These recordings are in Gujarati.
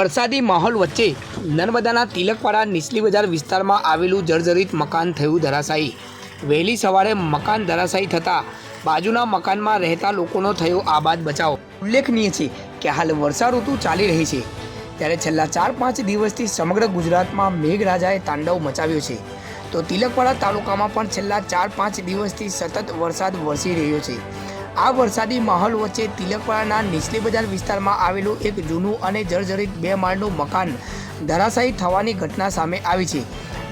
વરસાદી માહોલ વચ્ચે નર્મદાના તિલકવાડા નિચલી બજાર વિસ્તારમાં આવેલું જર્જરિત મકાન થયું ધરાશાયી। વહેલી સવારે મકાન ધરાશાયી થતાં બાજુના મકાનમાં રહેતા લોકોનો થયો આબાદ બચાવ। ઉલ્લેખનીય છે કે હાલ વર્ષા ઋતુ ચાલી રહી છે, ત્યારે છેલ્લા 4-5 દિવસથી સમગ્ર ગુજરાતમાં મેઘરાજાએ તાંડવ મચાવ્યો છે, તો તિલકવાડા તાલુકામાં પણ છેલ્લા 4-5 દિવસથી સતત વરસાદ વરસી રહ્યો છે। આ વરસાદી માહોલ વચ્ચે તિલકવાડાના નિચલી બજાર વિસ્તારમાં આવેલું એક જૂનું અને જર્જરિત 2 માળનું મકાન ધરાશાયી થવાની ઘટના સામે આવી છે।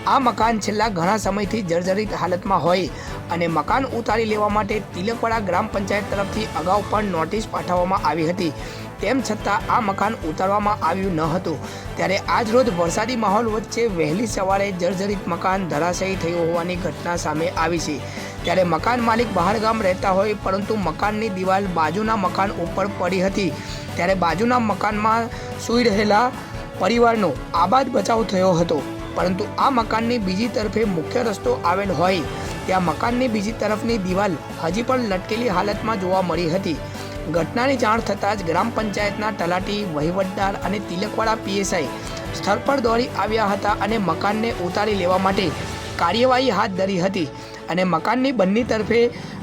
આ મકાન છેલ્લા ઘણા સમયથી જર્જરિત હાલતમાં હોય અને મકાન ઉતારી લેવા માટે તિલકવાડા ગ્રામ પંચાયત તરફથી અગાઉ પણ નોટિસ પાઠવવામાં આવી હતી, તેમ છતાં આ મકાન ઉતારવામાં આવ્યું ન હતું। ત્યારે આજ રોજ વરસાદી માહોલ વચ્ચે વહેલી સવારે જર્જરિત મકાન ધરાશાયી થયું હોવાની ઘટના સામે આવી છે। ત્યારે મકાન માલિક બહાર ગામ રહેતા હોય, પરંતુ મકાનની દિવાલ બાજુના મકાન ઉપર પડી હતી, ત્યારે બાજુના મકાનમાં સૂઈ રહેલા પરિવારનો આબાદ બચાવ થયો હતો। પરંતુ આ મકાનની બીજી તરફે મુખ્ય રસ્તો આવેલ હોય ત્યાં મકાનની બીજી તરફની દિવાલ હજી પણ લટકેલી હાલતમાં જોવા મળી હતી। ઘટનાની જાણ થતાં જ ગ્રામ પંચાયતના તલાટી, વહીવટદાર અને તિલકવાડા પીએસઆઈ સ્થળ પર દોડી આવ્યા હતા અને મકાનને ઉતારી લેવા માટે કાર્યવાહી હાથ ધરી હતી અને મકાનની બંને તરફે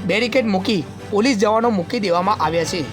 બેરિકેડ મૂકી પોલીસ જવાનો મૂકી દેવામાં આવ્યા છે।